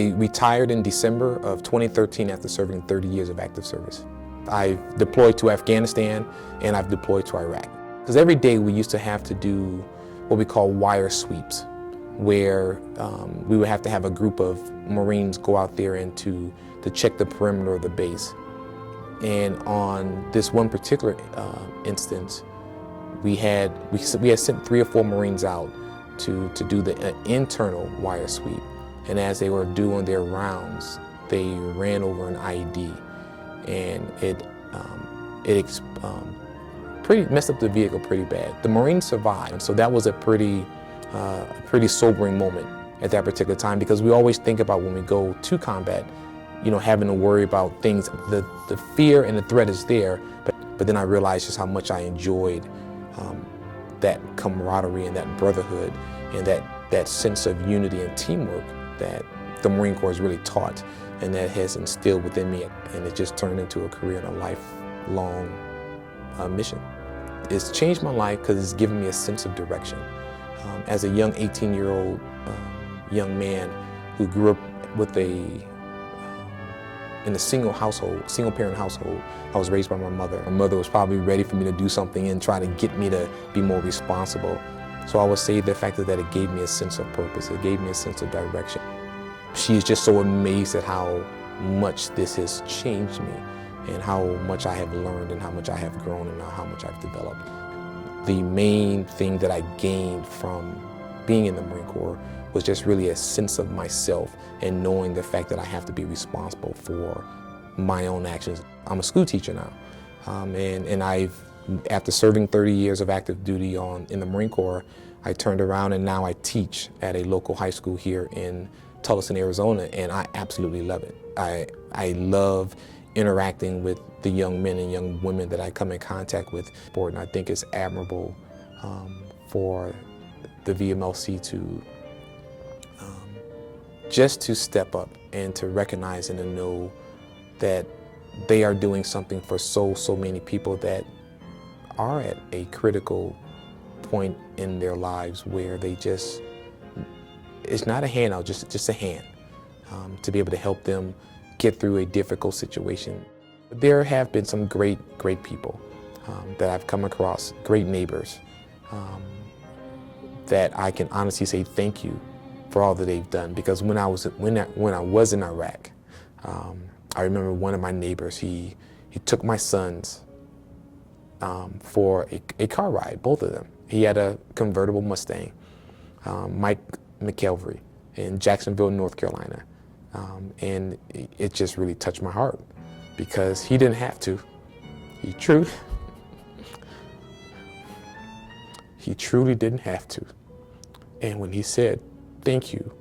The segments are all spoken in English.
I retired in December of 2013 after serving 30 years of active service. I've deployed to Afghanistan and I've deployed to Iraq. Because every day we used to have to do what we call wire sweeps, where we would have to have a group of Marines go out there and to check the perimeter of the base. And on this one particular instance, we had sent 3 or 4 Marines out to do the internal wire sweep. And as they were doing their rounds, they ran over an IED, and it pretty messed up the vehicle pretty bad. The Marines survived, and so that was a pretty sobering moment at that particular time, because we always think about when we go to combat, having to worry about things. The fear and the threat is there, but then I realized just how much I enjoyed that camaraderie and that brotherhood and that sense of unity and teamwork that the Marine Corps has really taught and that has instilled within me, and it just turned into a career and a lifelong mission. It's changed my life because it's given me a sense of direction. As a young 18-year-old young man who grew up with in a single-parent household, I was raised by my mother. My mother was probably ready for me to do something and try to get me to be more responsible. So I would say the fact that it gave me a sense of purpose, it gave me a sense of direction. She's just so amazed at how much this has changed me and how much I have learned and how much I have grown and how much I've developed. The main thing that I gained from being in the Marine Corps was just really a sense of myself and knowing the fact that I have to be responsible for my own actions. I'm a school teacher now, and after serving 30 years of active duty in the Marine Corps, I turned around and now I teach at a local high school here in Tucson, Arizona, and I absolutely love it. I love interacting with the young men and young women that I come in contact with. And I think it's admirable for the VMLC to just to step up and to recognize and to know that they are doing something for so many people that are at a critical point in their lives where it's not a handout, just a hand to be able to help them get through a difficult situation. There have been some great people that I've come across, great neighbors, that I can honestly say thank you for all that they've done. Because when I was in Iraq, I remember one of my neighbors, he took my sons for a car ride, both of them. He had a convertible Mustang, Mike McKelvey, in Jacksonville, North Carolina. And it just really touched my heart because he didn't have to. He truly didn't have to. And when he said thank you,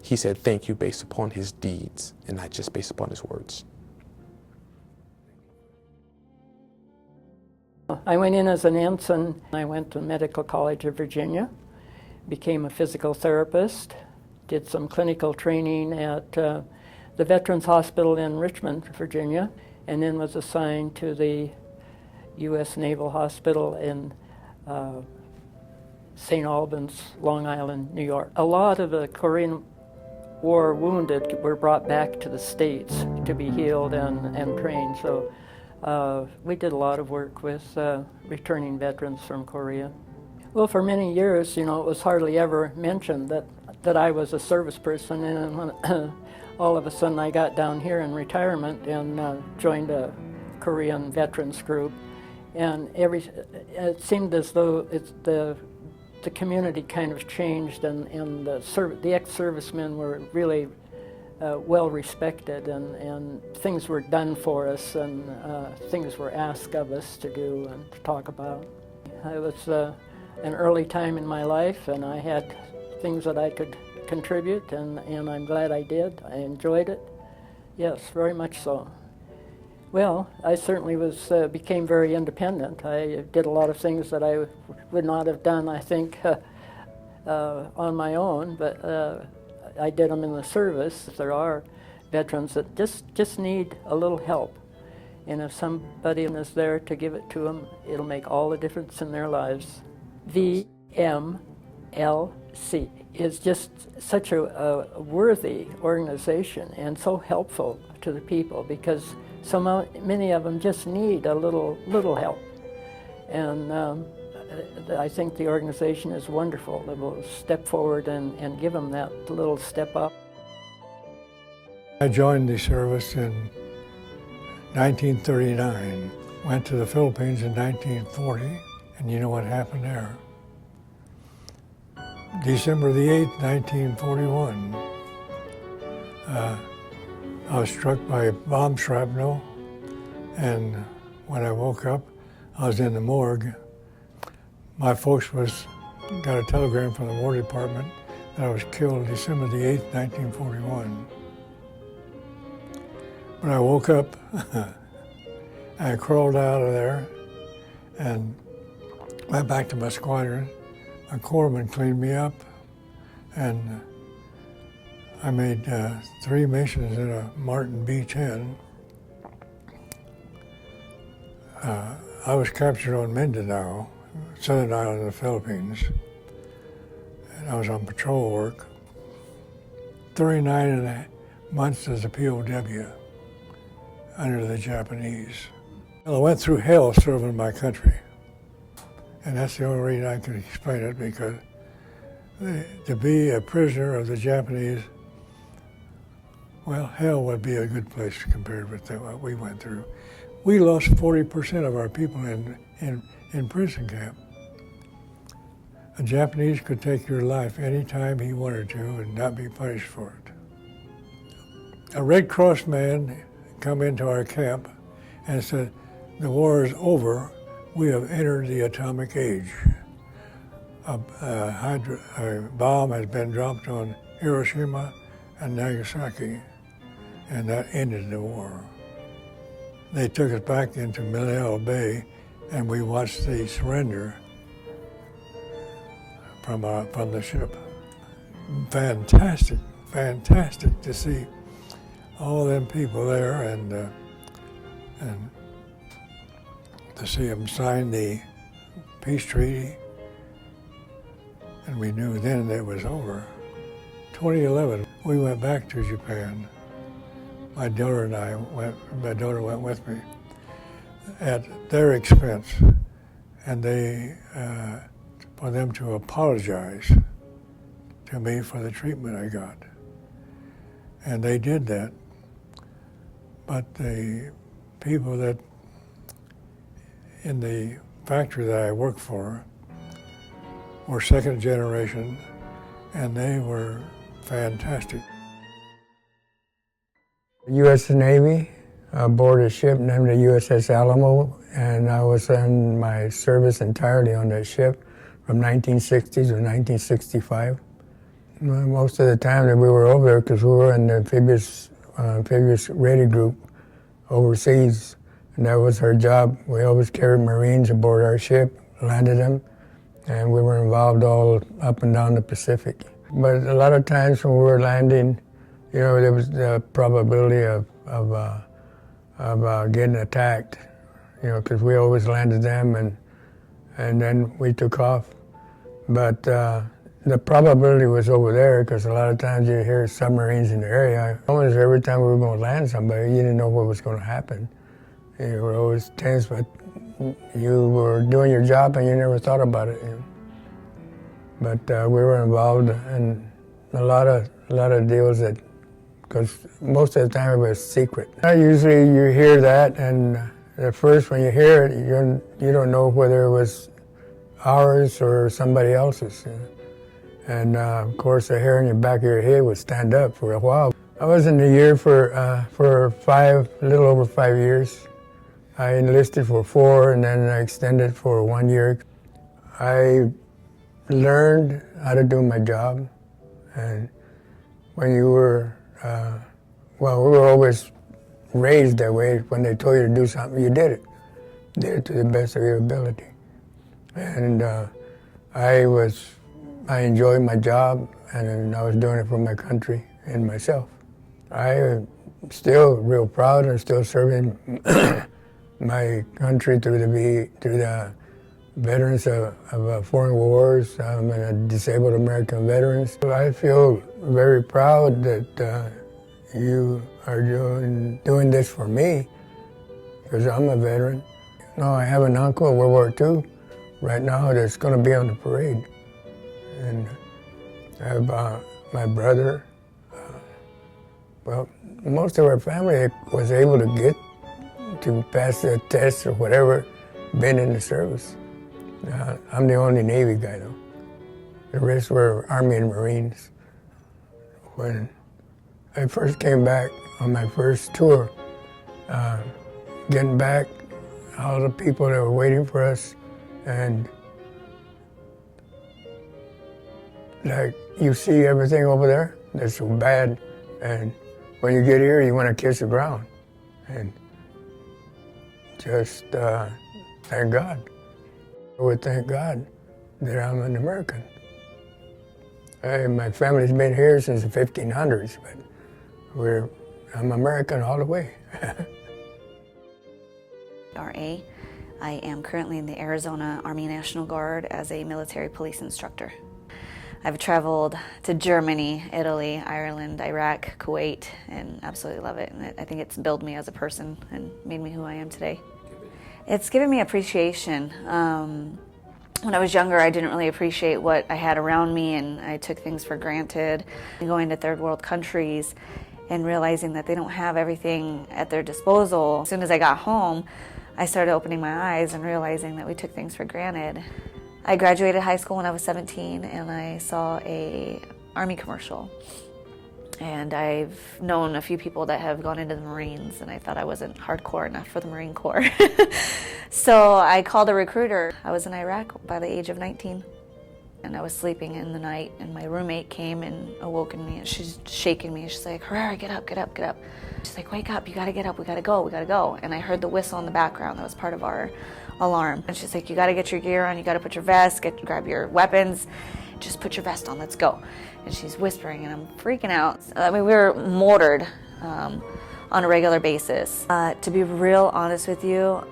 he said thank you based upon his deeds and not just based upon his words. I went in as an ensign. I went to Medical College of Virginia, became a physical therapist, did some clinical training at the Veterans Hospital in Richmond, Virginia, and then was assigned to the U.S. Naval Hospital in St. Albans, Long Island, New York. A lot of the Korean War wounded were brought back to the States to be healed and trained. So we did a lot of work with returning veterans from Korea. Well, for many years, it was hardly ever mentioned that I was a service person, and when all of a sudden I got down here in retirement and joined a Korean veterans group, and it seemed as though the community kind of changed, and the ex-servicemen were really well respected, and things were done for us, and things were asked of us to do and to talk about. It was an early time in my life, and I had things that I could contribute, and I'm glad I did. I enjoyed it. Yes, very much so. Well, I certainly became very independent. I did a lot of things that I would not have done, I think, on my own, but I did them in the service. There are veterans that just need a little help, and if somebody is there to give it to them, it'll make all the difference in their lives. VMLC. VMLC is just such a worthy organization and so helpful to the people, because so many of them just need a little help. And I think the organization is wonderful. It will step forward and give them that little step up. I joined the service in 1939, went to the Philippines in 1940, and you know what happened there. December the 8th, 1941, I was struck by bomb shrapnel, and when I woke up, I was in the morgue. My folks got a telegram from the War Department that I was killed December the 8th, 1941. When I woke up, I crawled out of there and went back to my squadron. A corpsman cleaned me up, and I made 3 missions in a Martin B-10. I was captured on Mindanao, southern island of the Philippines, and I was on patrol work. 39 months as a POW under the Japanese. Well, I went through hell serving my country. And that's the only reason I can explain it, because to be a prisoner of the Japanese, well, hell would be a good place compared with what we went through. We lost 40% of our people in prison camp. A Japanese could take your life anytime he wanted to and not be punished for it. A Red Cross man come into our camp and said, "The war is over. We have entered the atomic age. A bomb has been dropped on Hiroshima and Nagasaki, and that ended the war." They took us back into Manila Bay, and we watched the surrender from the ship. Fantastic, fantastic to see all them people there, and to see them sign the peace treaty, and we knew then it was over. 2011, we went back to Japan. My daughter went with me at their expense, and for them to apologize to me for the treatment I got. And they did that, but the people that in the factory that I worked for were second generation, and they were fantastic. U.S. Navy, aboard a ship named the USS Alamo, and I was in my service entirely on that ship from 1960 to 1965. Most of the time that we were over there, because we were in the amphibious raiding group overseas, and that was our job. We always carried Marines aboard our ship, landed them, and we were involved all up and down the Pacific. But a lot of times when we were landing, you know, there was the probability of getting attacked, you know, because we always landed them, and then we took off. But the probability was over there, because a lot of times you hear submarines in the area. Almost every time we were going to land somebody, you didn't know what was going to happen. You were always tense, but you were doing your job and you never thought about it. You know? But we were involved in a lot of deals that, because most of the time it was secret. Usually you hear that, and at first when you hear it, you don't know whether it was ours or somebody else's. You know? And of course the hair in the back of your head would stand up for a while. I was in the year for a little over 5 years. I enlisted for 4, and then I extended for 1 year. I learned how to do my job, and when you were, we were always raised that way. When they told you to do something, you did it to the best of your ability. And I enjoyed my job, and I was doing it for my country and myself. I'm still real proud and still serving my country through the veterans of foreign wars and disabled American veterans. I feel very proud that you are doing this for me, because I'm a veteran. No, I have an uncle in World War II right now that's going to be on the parade. And I have my brother. Well, most of our family was able to get to pass the test or whatever, been in the service. I'm the only Navy guy though. The rest were Army and Marines. When I first came back on my first tour, getting back, all the people that were waiting for us, and like you see everything over there that's so bad, and when you get here you want to kiss the ground and just thank God. I would thank God that I'm an American. My family's been here since the 1500s, but I'm American all the way. RA. I am currently in the Arizona Army National Guard as a military police instructor. I've traveled to Germany, Italy, Ireland, Iraq, Kuwait, and absolutely love it. And I think it's built me as a person and made me who I am today. It's given me appreciation. When I was younger, I didn't really appreciate what I had around me, and I took things for granted. Going to third world countries and realizing that they don't have everything at their disposal. As soon as I got home, I started opening my eyes and realizing that we took things for granted. I graduated high school when I was 17, and I saw an Army commercial. And I've known a few people that have gone into the Marines, and I thought I wasn't hardcore enough for the Marine Corps. So I called a recruiter. I was in Iraq by the age of 19. And I was sleeping in the night, and my roommate came and awoken me, and she's shaking me. She's like, Honoree, get up, get up, get up. She's like, wake up, you gotta get up, we gotta go, we gotta go. And I heard the whistle in the background. That was part of our alarm. And she's like, you gotta get your gear on, you gotta put your vest, grab your weapons, just put your vest on, let's go. And she's whispering, and I'm freaking out. I mean, we were mortared on a regular basis. To be real honest with you,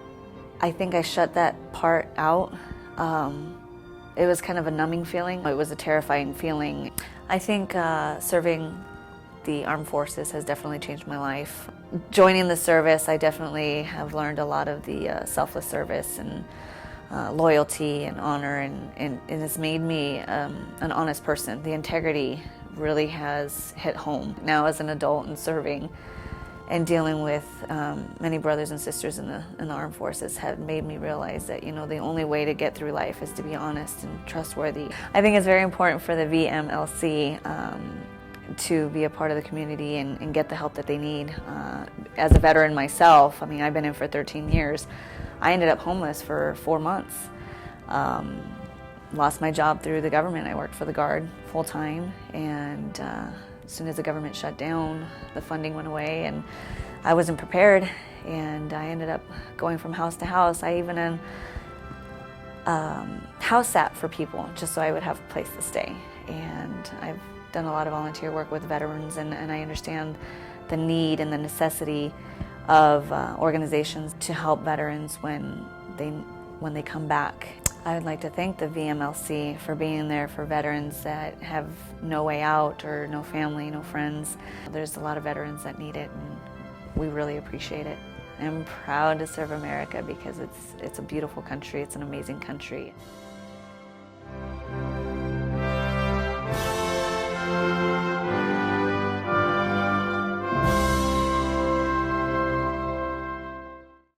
I think I shut that part out. It was kind of a numbing feeling. It was a terrifying feeling. I think serving the armed forces has definitely changed my life. Joining the service, I definitely have learned a lot of the selfless service and loyalty and honor, and it's made me an honest person. The integrity really has hit home. Now as an adult and serving and dealing with many brothers and sisters in the armed forces have made me realize that, you know, the only way to get through life is to be honest and trustworthy. I think it's very important for the VMLC to be a part of the community and get the help that they need. As a veteran myself, I mean, I've been in for 13 years. I ended up homeless for 4 months. Lost my job through the government. I worked for the Guard full-time, and as soon as the government shut down, the funding went away, and I wasn't prepared, and I ended up going from house to house. I even house sat for people just so I would have a place to stay. And I've done a lot of volunteer work with veterans, and I understand the need and the necessity of organizations to help veterans when they come back. I would like to thank the VMLC for being there for veterans that have no way out or no family, no friends. There's a lot of veterans that need it, and we really appreciate it. I'm proud to serve America because it's a beautiful country, it's an amazing country.